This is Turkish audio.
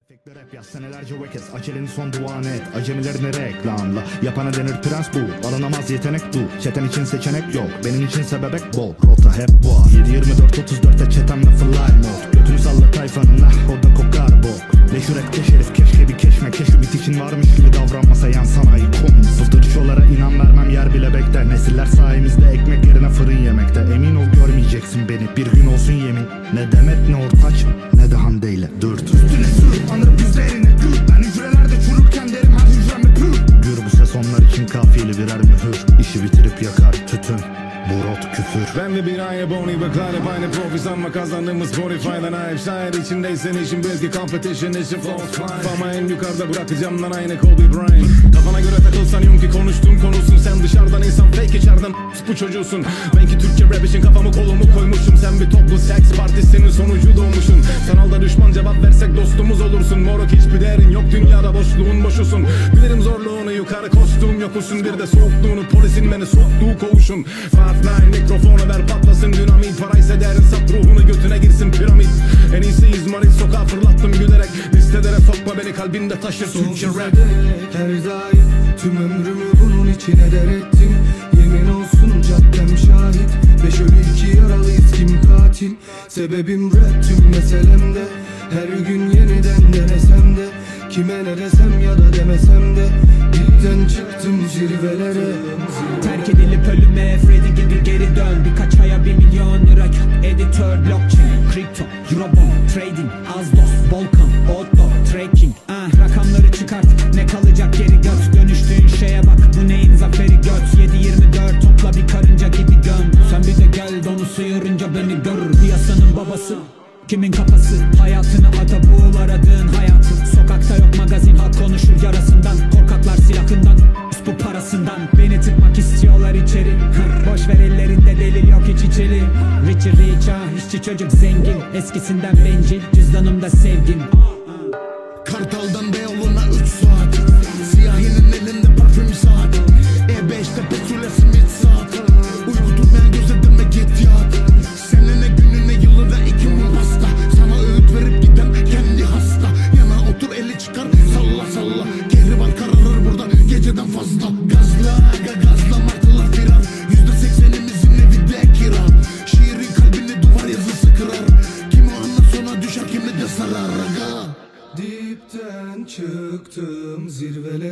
Efektli rap yaz senelerce vekez, aceleni son duanı et. Acemilerine reklamla, yapana denir prens bu. Alınamaz yetenek bu, çeten için seçenek yok. Benim için sebebek bol, rota hep var. 7-24-34'te çetemle fly mode. Götünü salla tayfanın, orada kokar bok. Leşür et keş herif, keşke bir keşme. Keşke bitişin varmış gibi davranmasa yan sanayi kom. Fıstırışolara inan vermem, yer bile bekler. Nesiller sayemizde ekmek yerine fırın yemekte. Emin ol görmeyeceksin beni, bir gün olsun yemin. Ne Demet ne Ortaç ne de Hande ile Dürt. Üstüne sür, anır bizlerine gül. Ben hücrelerde çürürken derim her hücreme pür. Gür bu ses onlar için kafiyeli birer mühür. İşi bitirip yakar tütün, bu rot küfür. Ben de bir aynı Bonnie ve Clyde, aynı profi sanma kazandığımız Spotify'dan ayıp. Şair içindeysen işin belki competition işin flows fine. Ama en yukarıda bırakacağım lan aynı Kobe Bryant. Kafana göre takılsan yum ki konuştuğun konusun. Sen dışarıdan insan fake içeriden bu çocuğusun. Belki Türkçe rap için kafamı kolumu koymuşum. Sen bir toplu seks partisinin sonucu doğmuşsun. Sanalda düşman cevap versek dostumuz olursun. Moruk hiçbir değerin yok dünyada, boşluğun boşusun. Bilirim zorluğunu, yukarı koştuğum yokusun. Bir de soğukluğunu, polisin beni soktuğu koğuşun. 5-9 mikrofonu ver patlasın dinamit. Paraysa değerin sat, ruhunu götüne girsin piramit. En iyisi İzmarit, sokağa fırlattım gülerek. Listelere sokma beni, kalbinde taşır Türkçe rap. Her daim tüm ömrümü bunun içine der ettim. Yemin olsun caddem şahit. 5 ölü 2 yaralıyız, kim katil? Sebebim rap tüm meselemde. Her gün yeniden denesem de, kime ne desem ya da demesem de, dipten çıktım zirvelere. Terk edilip ölüme Freddy gibi geri dön. Birkaç aya 1 milyon lira kap. Editör, blockchain, kripto, eurobond, trading, azdos, volkan, outlaw, trekking. Rakamları çıkart, ne kalacak geri göt. Dönüştüğün şeye bak, bu neyin zaferi göt. 7-24 topla bir karınca gibi göm. Sen bir de gel donu sıyırınca beni gör. Piyasanın babası, kimin kafası? Hayatını ata boğul aradığın hayatı. Sokakta yok magazin, halk konuşur yarasından. Korkaklar silahından, bu parasından. Beni tıkmak istiyorlar içeri. Boş ver ellerinde delil yok hiç içeri. Richie Rich işçi çocuk zengin. Eskisinden bencil, cüzdanımda sevgim. Kartal'dan Beyoğlu'na 3 saat. Siyahinin elinde parfüm saat. E5'te petrole simit saat. Uyku tutmayan göz edeme git yat. Senene gününe yılına 2000 pasta. Sana öğüt verip giden kendi hasta. Yana otur eli çıkar salla salla. Kehri var kararır burada geceden fazla. Gazla aga gazla martılar firar. %80'imizin evi de kira. Şiirin kalbini duvar yazısı kırar. Kimi anlar sona düşer kimi de sarar aga. Dipten çıktım zirvelere.